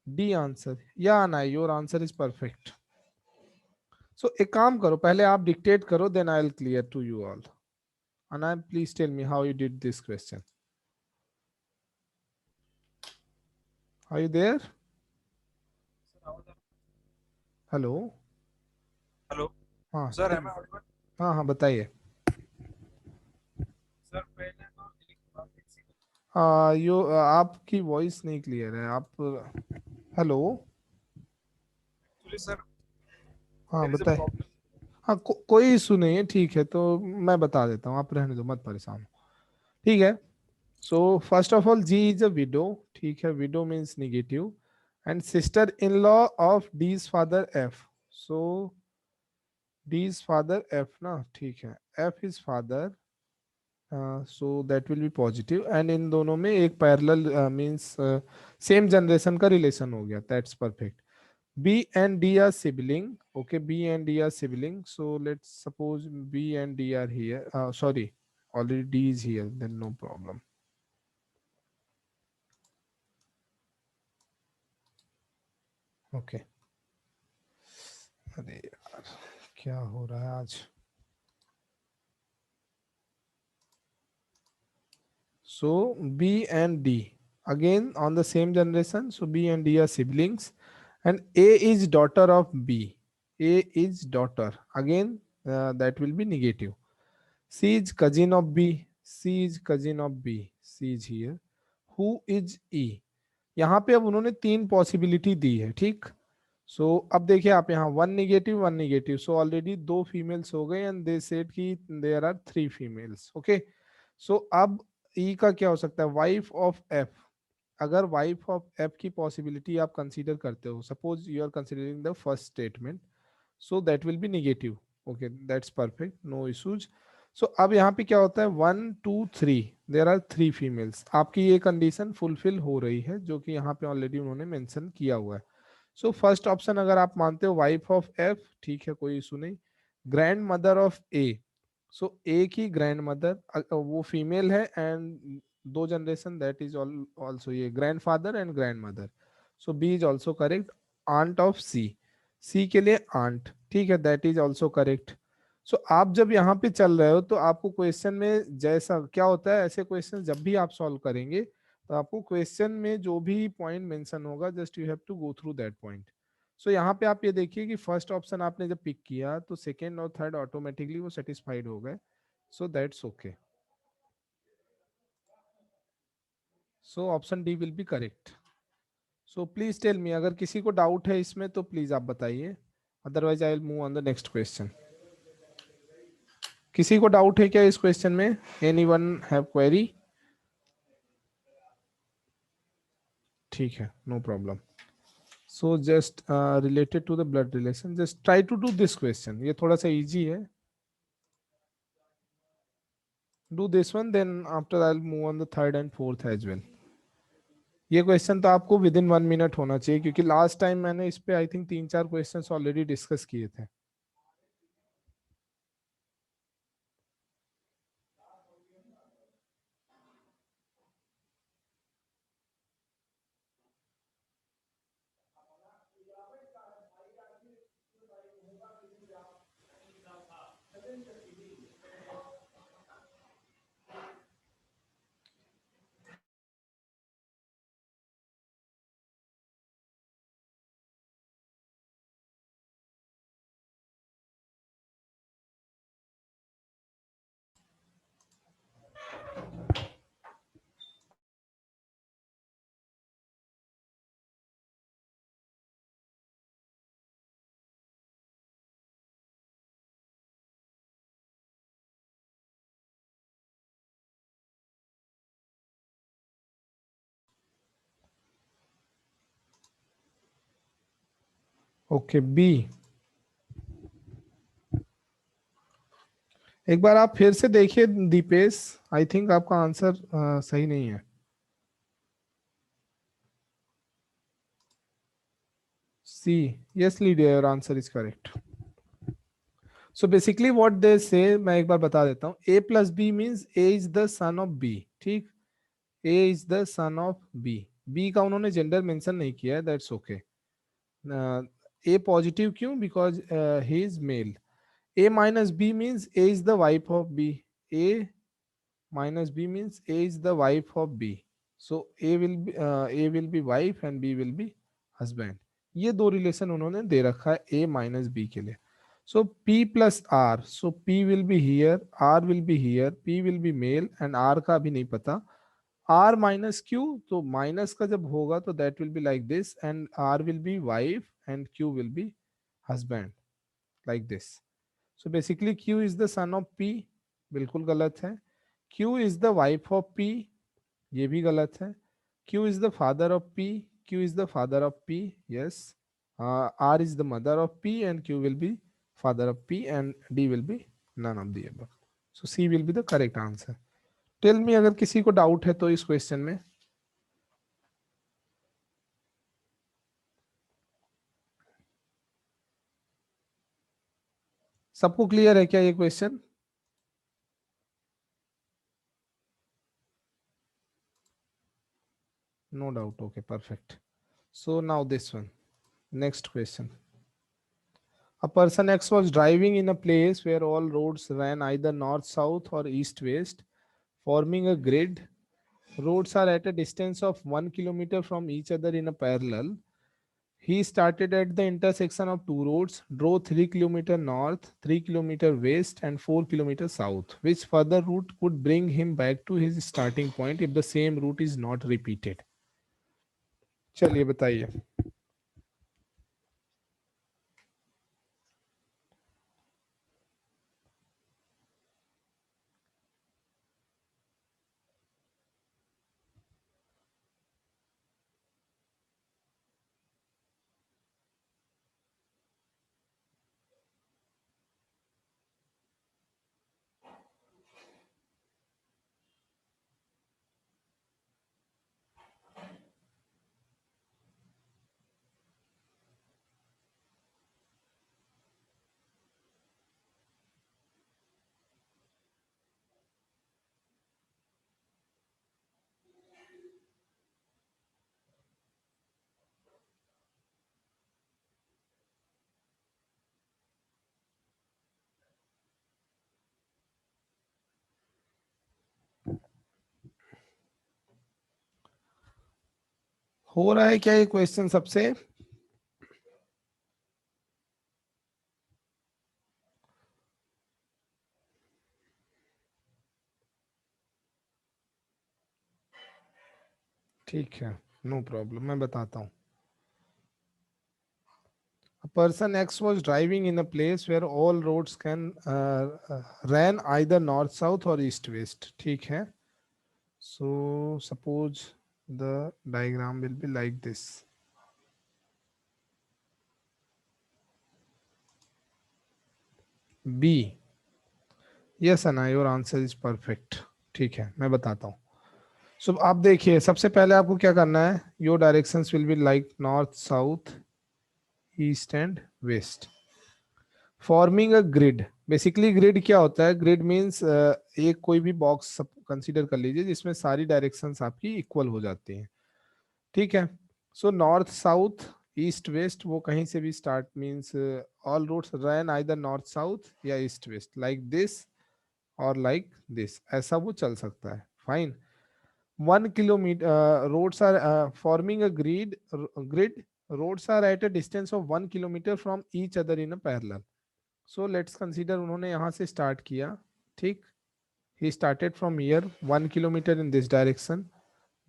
D answer, या ना, your answer is perfect. So एक काम करो, पहले आप डिक्टेट करो, then I will clear to you all. Anay, please tell me how you did this question. Are you there? Hello. Hello हाँ sir, M I audible? हाँ हाँ बताइए. सर पहले तो एक बात यो आपकी वॉइस नहीं क्लियर है. आप हेलो. एक्चुअली सर हाँ देयर इज अ बताइए. प्रॉब्लम. हाँ कोई इशू नहीं है, ठीक है, तो मैं बता देता हूँ, आप रहने दो, मत परेशान हो, ठीक है. So first of all G is a widow, ठीक है. Widow means negative and sister in law of D's father F. So D's father F ना, ठीक है, F is father, so that will be positive. And in दोनों में एक parallel means same generation का relation हो गया, that's perfect. B and D are sibling. Okay, B and D are sibling. So let's suppose B and D are here. Sorry, already D is here. Then no problem. Okay. अरे यार, क्या हो रहा है आज. So B and D again on the same generation. So B and D are siblings, and A is daughter of B. A is daughter. Again, that will be negative. C is cousin of B. C is cousin of B. C is here. Who is E? यहाँ पे अब उन्होंने 3 possibility दी है, ठीक. सो अब देखिए आप यहाँ 1 negative 1 negative, so already 2 females हो गए एंड दे सेड कि there are 3 females. Okay. So अब ई का क्या हो सकता है, वाइफ ऑफ एफ. अगर वाइफ ऑफ एफ की पॉसिबिलिटी आप कंसीडर करते हो, suppose you are considering the first statement, so that will be negative. Okay, that's perfect, no issues. So अब यहाँ पे क्या होता है, 1 2 3, देयर आर 3 फीमेल्स. आपकी ये कंडीशन फुलफिल हो रही है, जो कि यहाँ पे ऑलरेडी उन्होंने मेंशन किया हुआ है. सो फर्स्ट ऑप्शन अगर आप मानते हो वाइफ ऑफ एफ, ठीक है, कोई इशू नहीं. Grandmother of A, so A की ग्रैंड मदर वो फीमेल है and 2 generation, that is also ये grandfather and grandmother. So B is also correct. Aunt of C, C के लिए आंट, ठीक है, that is also correct. So आप जब यहाँ पे चल रहे हो तो आपको क्वेश्चन में जैसा क्या होता है, ऐसे क्वेश्चन जब भी आप सॉल्व करेंगे तो आपको क्वेश्चन में जो भी पॉइंट मेंशन होगा, just you have to go through that point. So यहाँ पे आप ये देखिए कि फर्स्ट ऑप्शन आपने जब पिक किया तो सेकेंड और थर्ड ऑटोमेटिकली वो सेटिस्फाइड हो गए. So that's okay. So option D will be correct. So please tell me, अगर किसी को डाउट है इसमें तो प्लीज आप बताइए, otherwise I will move on the next question. किसी को डाउट है क्या इस क्वेश्चन में? Anyone have query? ठीक है, no problem. So just related to the blood relation, just try to do this question. ये थोड़ा सा इजी है. Do this one, then after I will move on the third and fourth as well. ये question तो आपको with in 1 minute होना चाहिए, क्योंकि लास्ट टाइम मैंने इस पे I think 3-4 questions already discuss किए थे. Okay, B. एक बार आप फिर से देखिए दीपेश, आई थिंक आपका आंसर सही नहीं है. C. Yes, Lydia, your answer is correct. So basically what they say, मैं एक बार बता देता हूँ. A plus B means A is the son of B. ठीक. A is the son of B. B का उन्होंने जेंडर मेंशन नहीं किया है, दैट्स ओके. A पॉजिटिव क्यों? Because he is male. A minus B means A is the wife of B. A minus B means A is the wife of B. So A will be wife and B will be husband. ये दो relation उन्होंने दे रखा है A minus B के लिए. So P plus R. So P will be here, R will be here, P will be male and R का भी नहीं पता. R minus Q, तो माइनस का जब होगा तो that will be like this and R will be wife and Q will be husband, like this. So basically Q is the son of P, बिल्कुल गलत है. Q is the wife of P, ये भी गलत है. Q is the father of P, Q is the father of P, yes. R is the mother of P and Q will be father of P and D will be none of the above. So C will be the correct answer. Tell me अगर किसी को doubt है तो इस question में. सबको clear है क्या ये question? No doubt. Okay, perfect. So now this one, next question. A person X was driving in a place where all roads ran either north south or east west, forming a grid. Roads are at a distance of 1 kilometer from each other in a parallel. He started at the intersection of two roads, drove 3 kilometer north, 3 kilometer west, and 4 kilometer south. Which further route could bring him back to his starting point if the same route is not repeated? चलिए बताइए. हो रहा है क्या ये question सबसे? ठीक है, नो प्रॉब्लम, मैं बताता हूँ. A person X was driving in a place where all roads can ran either north south or east west. ठीक है. So suppose the diagram will be like this. B. Yes Anna, your answer is perfect. ठीक है, मैं बताता हूँ. So आप देखिए, सबसे पहले आपको क्या करना है? Your directions will be like north, south, east and west. Forming a grid. Basically grid क्या होता है? Grid means एक कोई भी बॉक्स कंसीडर कर लीजिए जिसमें सारी डायरेक्शंस आपकी इक्वल हो जाती हैं. ठीक है. So north south east west वो कहीं से भी start means all routes run either north south या ईस्ट वेस्ट, लाइक दिस और लाइक दिस, ऐसा वो चल सकता है. Fine. 1 kilometer roads are forming a grid. Roads are at a distance of 1 kilometer from each other in a parallel. So let's consider उन्होंने यहाँ से स्टार्ट किया. ठीक. He started from here 1 kilometer in this direction,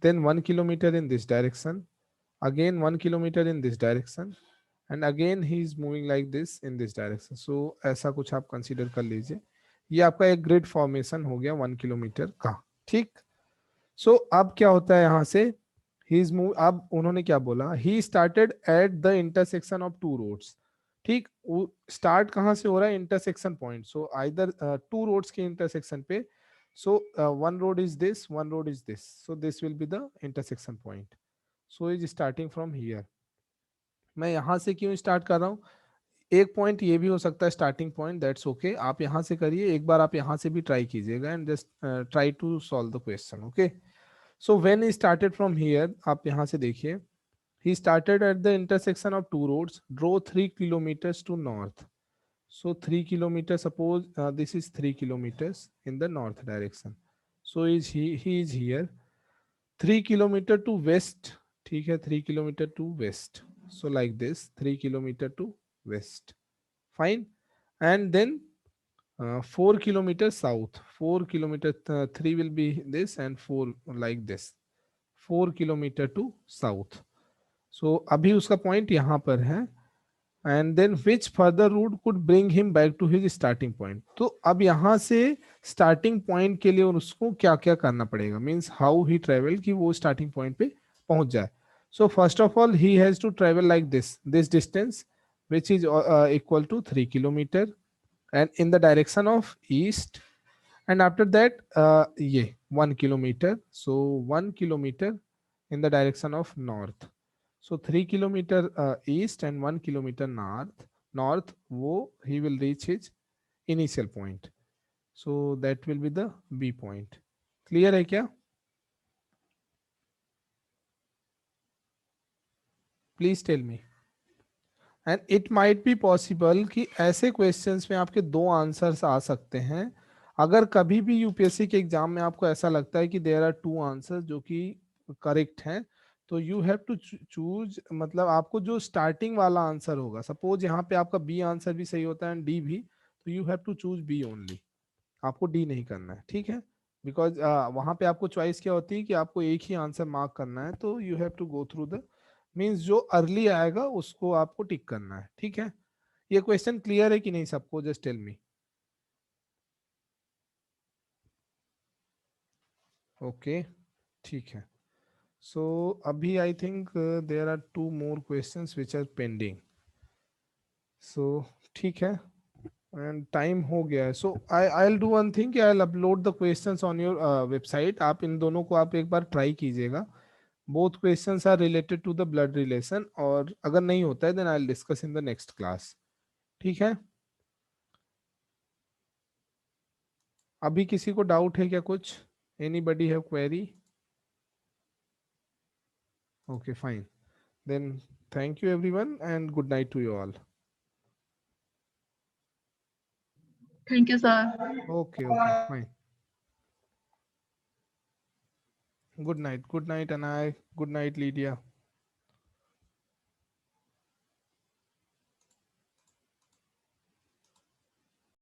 then 1 kilometer in this direction, again 1 kilometer in this direction, and again he is moving like this in this direction. So ऐसा कुछ आप consider कर लीजिए. ये आपका एक ग्रिड फॉर्मेशन हो गया 1 किलोमीटर का. ठीक. सो अब क्या होता है यहाँ से? He is move. अब उन्होंने क्या बोला? He started at the intersection of two roads. ठीक. स्टार्ट कहाँ से हो रहा है? Intersection point. So either two roads के इंटरसेक्शन पे. So one road is this, one road is this. So this will be the intersection point. So is starting from here. मैं यहाँ से क्यों स्टार्ट कर रहा हूँ, एक पॉइंट ये भी हो सकता है स्टार्टिंग पॉइंट, दैट्स ओके, आप यहाँ से करिए, एक बार आप यहाँ से भी ट्राई कीजिएगा and just try to solve the question, okay. So when he started from here, आप यहाँ से देखिए, he started at the intersection of two roads, draw 3 kilometers to north. So 3 kilometers, suppose this is 3 kilometers in the north direction. So he is here. 3 kilometer to west, ठीक है, 3 kilometer to west. So like this, 3 kilometer to west. Fine. And then 4 kilometers south. 4 kilometer, 3 will be this and 4 like this. 4 kilometer to south. सो अभी उसका point यहाँ पर है, and then which further route could bring him back to his starting point. तो अब यहाँ से starting point के लिए और उसको क्या क्या करना पड़ेगा, मीन्स हाउ ही ट्रेवल, कि वो स्टार्टिंग पॉइंट पे पहुंच जाए। So first of all he has to travel like this distance which is equal to 3 kilometre and in the direction of east, and after that ये 1 kilometre, so 1 kilometre in the direction of north. So 3 kilometer east and 1 kilometer north, wo he will reach his initial point. So that will be the B point. Clear hai kya? Please tell me. And it might be possible कि ऐसे questions में आपके 2 answers आ सकते हैं। अगर कभी भी UPSC के एग्जाम में आपको ऐसा लगता है कि देयर आर 2 आंसर्स जो कि करेक्ट हैं, तो यू हैव टू चूज, मतलब आपको जो स्टार्टिंग वाला आंसर होगा, सपोज यहाँ पे आपका बी आंसर भी सही होता है एंड डी भी, तो you have to choose B only, आपको डी नहीं करना है, ठीक है। बिकॉज वहां पे आपको चॉइस क्या होती है कि आपको एक ही आंसर मार्क करना है, तो you have to go through the, means जो अर्ली आएगा उसको आपको टिक करना है, ठीक है। ये क्वेश्चन क्लियर है कि नहीं सबको, जस्ट टेल मी। ओके, ठीक है। So abhi I think there are 2 more questions which are pending. So ठीक है, and time हो गया है। So I'll do one thing कि I'll upload the questions on your website. आप इन दोनों को आप एक बार ट्राई कीजिएगा। Both questions are related to the blood relation, और अगर नहीं होता है then I'll discuss in the next class. ठीक है, अभी किसी को डाउट है क्या कुछ? Anybody have query? Okay, fine. Then thank you everyone and good night to you all. Thank you, sir. Okay, fine. Good night, Anay. Good night, Lydia.